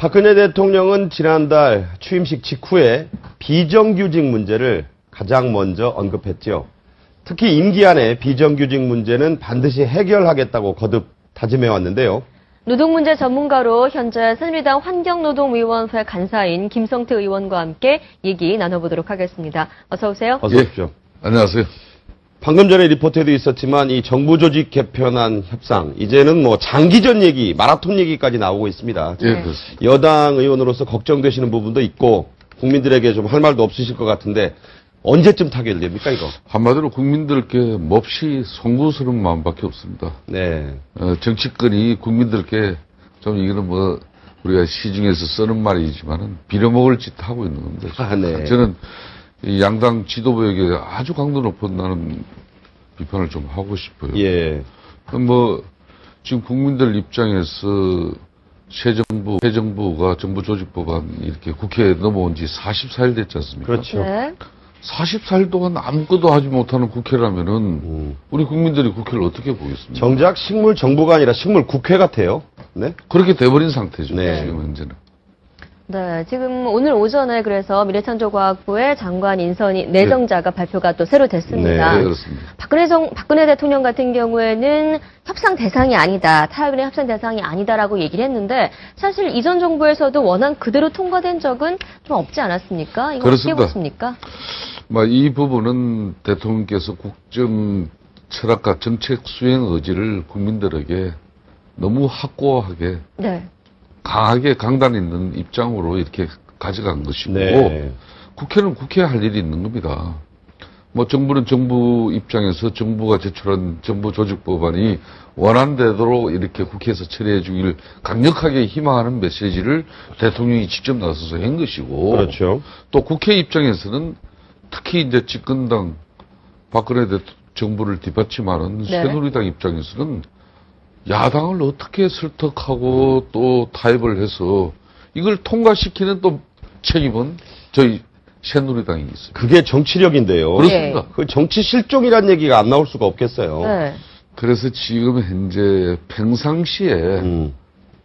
박근혜 대통령은 지난달 취임식 직후에 비정규직 문제를 가장 먼저 언급했죠. 특히 임기 안에 비정규직 문제는 반드시 해결하겠다고 거듭 다짐해왔는데요. 노동문제 전문가로 현재 새누리당 환경노동위원회 간사인 김성태 의원과 함께 얘기 나눠보도록 하겠습니다. 어서 오세요. 어서 오십시오. 안녕하세요. 방금 전에 리포트에도 있었지만 이 정부 조직 개편안 협상, 이제는 뭐 장기전 얘기, 마라톤 얘기까지 나오고 있습니다. 예, 그렇습니다. 여당 의원으로서 걱정되시는 부분도 있고 국민들에게 좀 할 말도 없으실 것 같은데 언제쯤 타결됩니까 이거? 한마디로 국민들께 몹시 송구스러운 마음밖에 없습니다. 네. 정치권이 국민들께 좀 이거는 뭐 우리가 시중에서 쓰는 말이지만은 빌어먹을 짓 하고 있는 건데. 네. 저는 이 양당 지도부에게 아주 강도 높은 나는 비판을 좀 하고 싶어요. 예. 뭐 지금 국민들 입장에서 새 정부가 정부조직법안 이렇게 국회에 넘어온 지 44일 됐지 않습니까? 그렇죠. 네. 44일 동안 아무것도 하지 못하는 국회라면은 우리 국민들이 국회를 어떻게 보겠습니까? 정작 식물 정부가 아니라 식물 국회 같아요. 네. 그렇게 돼버린 상태죠. 네. 지금 현재는. 네, 지금 오늘 오전에 그래서 미래창조과학부의 장관 인선이 내정자가 발표가 또 새로 됐습니다. 네, 그렇습니다. 박근혜 대통령 같은 경우에는 협상 대상이 아니다, 타협의 협상 대상이 아니다라고 얘기를 했는데 사실 이전 정부에서도 원안 그대로 통과된 적은 좀 없지 않았습니까? 이거 그렇습니다. 어떻게 보십니까? 이 부분은 대통령께서 국정 철학과 정책 수행 의지를 국민들에게 너무 확고하게 네. 강하게 강단 있는 입장으로 이렇게 가져간 것이고 네. 국회는 국회 할 일이 있는 겁니다. 뭐 정부는 정부 입장에서 정부가 제출한 정부조직법안이 원안대로 이렇게 국회에서 처리해 주기를 강력하게 희망하는 메시지를 대통령이 직접 나서서 한 것이고 그렇죠. 또 국회 입장에서는 특히 이제 집권당 박근혜 정부를 뒷받침하는 네. 새누리당 입장에서는 야당을 어떻게 설득하고 또 타협을 해서 이걸 통과시키는 또 책임은 저희 새누리당이 있습니다. 그게 정치력인데요. 그렇습니다. 그 정치 실종이라는 얘기가 안 나올 수가 없겠어요. 네. 그래서 지금 현재 평상시에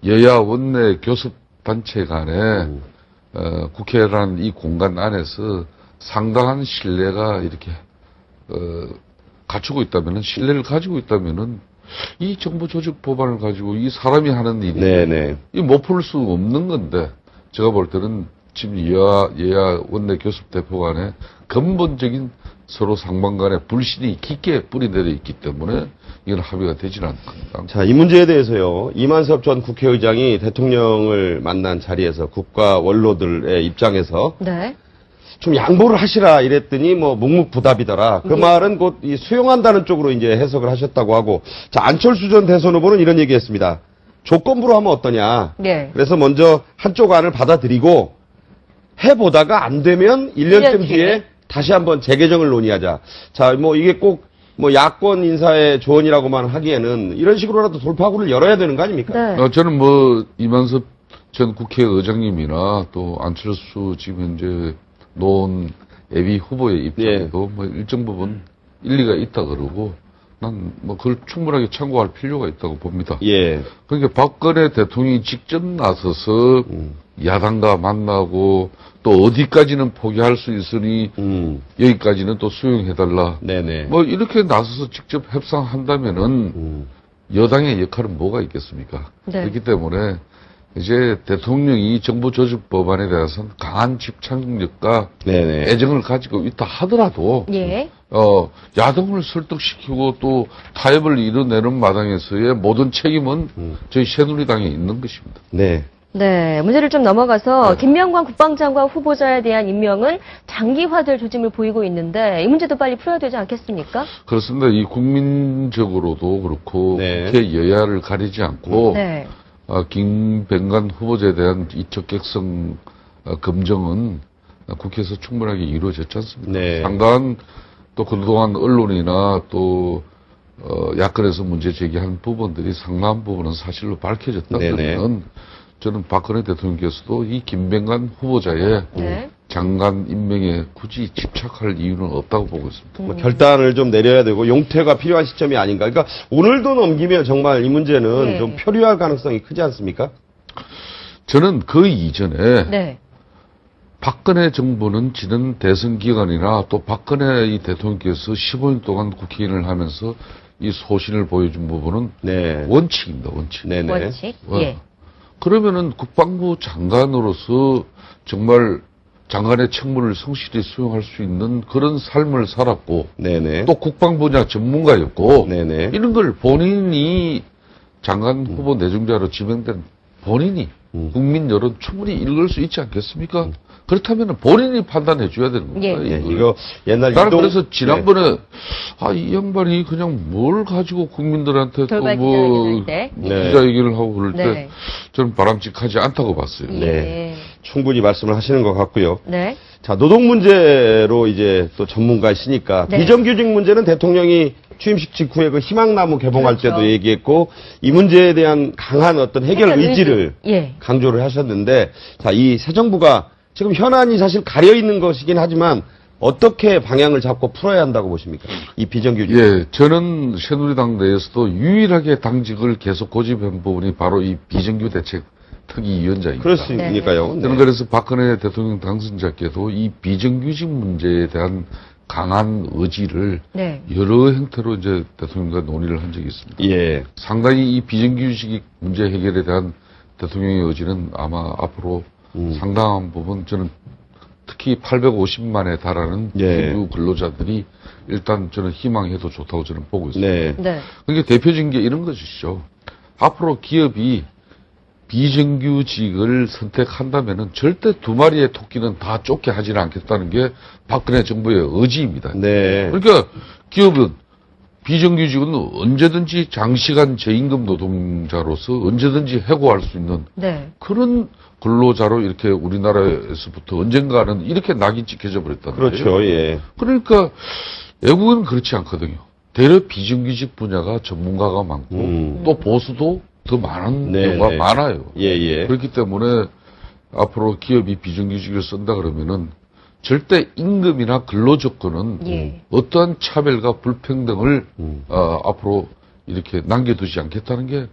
여야 원내 교섭단체 간에 국회라는 이 공간 안에서 상당한 신뢰가 이렇게 갖추고 있다면은, 신뢰를 가지고 있다면은 이 정부 조직 법안을 가지고 이 사람이 하는 일이 네네. 이 못 풀 수 없는 건데 제가 볼 때는 지금 여야 원내 교섭대표 간에 근본적인 서로 상방 간에 불신이 깊게 뿌리내려 있기 때문에 이건 합의가 되지는 않습니다. 자, 이 문제에 대해서요. 이만섭 전 국회의장이 대통령을 만난 자리에서 국가 원로들의 입장에서 네. 좀 양보를 하시라 이랬더니 뭐 묵묵부답이더라. 그 말은 곧 이 수용한다는 쪽으로 이제 해석을 하셨다고 하고. 자, 안철수 전 대선 후보는 이런 얘기했습니다. 조건부로 하면 어떠냐. 네. 그래서 먼저 한쪽 안을 받아들이고 해보다가 안 되면 1년쯤 뒤에 다시 한번 재개정을 논의하자. 자, 뭐 이게 꼭 뭐 야권 인사의 조언이라고만 하기에는 이런 식으로라도 돌파구를 열어야 되는 거 아닙니까? 네. 저는 뭐 이만섭 전 국회의장님이나 또 안철수 지금 현재 노원 예비 후보의 입장에도 뭐 일정 부분 일리가 있다 그러고 난 뭐 그걸 충분하게 참고할 필요가 있다고 봅니다. 예. 그러니까 박근혜 대통령이 직접 나서서 야당과 만나고 또 어디까지는 포기할 수 있으니 여기까지는 또 수용해달라. 네네. 뭐 이렇게 나서서 직접 협상한다면은 여당의 역할은 뭐가 있겠습니까? 네. 그렇기 때문에 이제 대통령이 정부 조직 법안에 대해서는 강한 집착력과 네네. 애정을 가지고 있다 하더라도 예. 야당을 설득시키고 또 타협을 이뤄내는 마당에서의 모든 책임은 저희 새누리당에 있는 것입니다. 네. 네, 문제를 좀 넘어가서 김명관 국방장관 후보자에 대한 임명은 장기화될 조짐을 보이고 있는데 이 문제도 빨리 풀어야 되지 않겠습니까? 그렇습니다. 이 국민적으로도 그렇고 네. 국회 여야를 가리지 않고 네. 김병관 후보자에 대한 이 적격성 검증은 국회에서 충분하게 이루어졌지 않습니까? 네. 상당한 또 그동안 언론이나 또 야권에서 문제 제기한 부분들이 상당한 부분은 사실로 밝혀졌다면 저는 박근혜 대통령께서도 이 김병관 후보자의 네. 장관 임명에 굳이 집착할 이유는 없다고 보고 있습니다. 뭐 결단을 좀 내려야 되고 용퇴가 필요한 시점이 아닌가. 그러니까 오늘도 넘기면 정말 이 문제는 네. 좀 표류할 가능성이 크지 않습니까? 저는 그 이전에 네. 박근혜 정부는 지난 대선 기간이나 또 박근혜 이 대통령께서 15년 동안 국회의원을 하면서 이 소신을 보여준 부분은 네. 원칙입니다. 원칙. 네네. 원칙. 어. 예. 그러면은 국방부 장관으로서 정말 장관의 책무를 성실히 수행할 수 있는 그런 삶을 살았고 네네. 또 국방 분야 전문가였고 네네. 이런 걸 본인이 장관 후보 내정자로 지명된 본인이 국민 여론 충분히 읽을 수 있지 않겠습니까? 그렇다면 본인이 판단해 줘야 되는 겁니다. 예. 예, 이거 옛날 나는 이동- 그래서 지난번에 이 양반이 그냥 뭘 가지고 국민들한테 또 돌발 뭐 기자회견할 때. 네. 기자회견을 하고 그럴 때 네. 저는 바람직하지 않다고 봤어요. 예. 네. 충분히 말씀을 하시는 것 같고요. 네. 자, 노동 문제로 이제 또 전문가이시니까 네. 비정규직 문제는 대통령이 취임식 직후에 그 희망나무 개봉할 그렇죠. 때도 얘기했고 이 문제에 대한 강한 어떤 해결 의지를 예. 강조를 하셨는데 자, 이 새 정부가 지금 현안이 사실 가려 있는 것이긴 하지만 어떻게 방향을 잡고 풀어야 한다고 보십니까? 이 비정규직. 예, 저는 새누리당 내에서도 유일하게 당직을 계속 고집한 부분이 바로 이 비정규 대책 특위위원장입니다. 그렇습니까요? 저는 그래서 박근혜 대통령 당선자께도 이 비정규직 문제에 대한 강한 의지를 네. 여러 형태로 이제 대통령과 논의를 한 적이 있습니다. 예. 상당히 이 비정규직 문제 해결에 대한 대통령의 의지는 아마 앞으로 상당한 부분 저는 특히 850만에 달하는 예. 비정규 근로자들이 일단 저는 희망해도 좋다고 저는 보고 있습니다. 네. 네. 그게 대표적인 게 이런 것이죠. 앞으로 기업이 비정규직을 선택한다면은 절대 두 마리의 토끼는 다 쫓게 하지는 않겠다는 게 박근혜 정부의 의지입니다. 네. 그러니까 기업은 비정규직은 언제든지 장시간 저임금 노동자로서 언제든지 해고할 수 있는 네. 그런 근로자로 이렇게 우리나라에서부터 언젠가는 이렇게 낙이 찍혀져 버렸단 말이에요. 그렇죠. 예. 그러니까 외국은 그렇지 않거든요. 대려 비정규직 분야가 전문가가 많고 또 보수도 더 많은 네, 경우가 네. 많아요. 예, 예. 그렇기 때문에 앞으로 기업이 비정규직을 쓴다 그러면은 절대 임금이나 근로 조건은 예. 어떠한 차별과 불평등을 앞으로 이렇게 남겨두지 않겠다는 게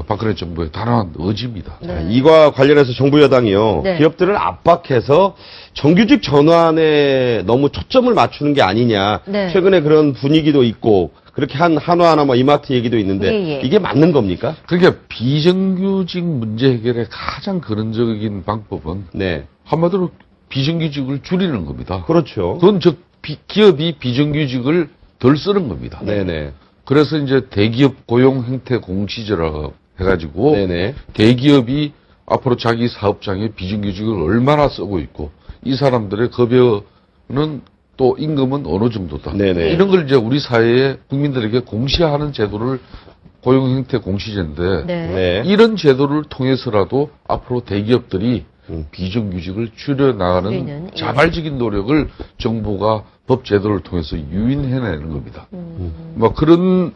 박근혜 정부의 단호한 의지입니다. 자, 이와 관련해서 정부 여당이요. 네. 기업들을 압박해서 정규직 전환에 너무 초점을 맞추는 게 아니냐. 네. 최근에 그런 분위기도 있고 그렇게 한 한화나 뭐 이마트 얘기도 있는데 예, 예. 이게 맞는 겁니까? 그러니까 비정규직 문제 해결의 가장 근원적인 방법은 네. 한마디로 비정규직을 줄이는 겁니다. 그렇죠. 그건 즉 기업이 비정규직을 덜 쓰는 겁니다. 네네. 그래서 이제 대기업 고용 행태 공시제라고 해가지고 네네. 대기업이 앞으로 자기 사업장에 비정규직을 얼마나 쓰고 있고 이 사람들의 급여는 또 임금은 어느 정도다. 네네. 이런 걸 이제 우리 사회에 국민들에게 공시하는 제도를 고용 행태 공시제인데 네. 네. 이런 제도를 통해서라도 앞으로 대기업들이 비정규직을 줄여나가는 줄이는, 예. 자발적인 노력을 정부가 법 제도를 통해서 유인해내는 겁니다. 뭐 그런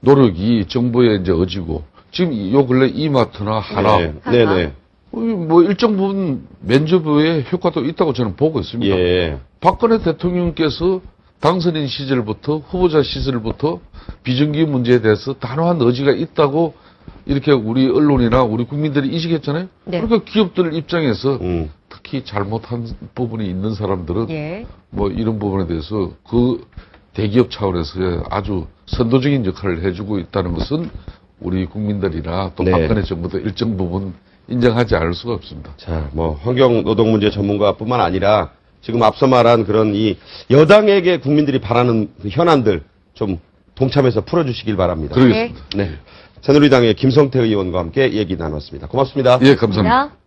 노력이 정부의 이제 의지고 지금 요 근래 이마트나 하나 네. 네네. 뭐 일정 부분 면접의 효과도 있다고 저는 보고 있습니다. 예. 박근혜 대통령께서 당선인 시절부터 후보자 시절부터 비정규 문제에 대해서 단호한 의지가 있다고 이렇게 우리 언론이나 우리 국민들이 인식했잖아요. 네. 그러니까 기업들 입장에서 음. 특히 잘못한 부분이 있는 사람들은 예. 뭐 이런 부분에 대해서 그 대기업 차원에서의 아주 선도적인 역할을 해주고 있다는 것은 우리 국민들이나 또 네. 박근혜 정부도 일정 부분 인정하지 않을 수가 없습니다. 자, 뭐 환경 노동 문제 전문가뿐만 아니라 지금 앞서 말한 그런 이 여당에게 국민들이 바라는 그 현안들 좀 동참해서 풀어주시길 바랍니다. 그러겠습니다. 네. 새누리당의 김성태 의원과 함께 얘기 나눴습니다. 고맙습니다. 예, 감사합니다. 감사합니다.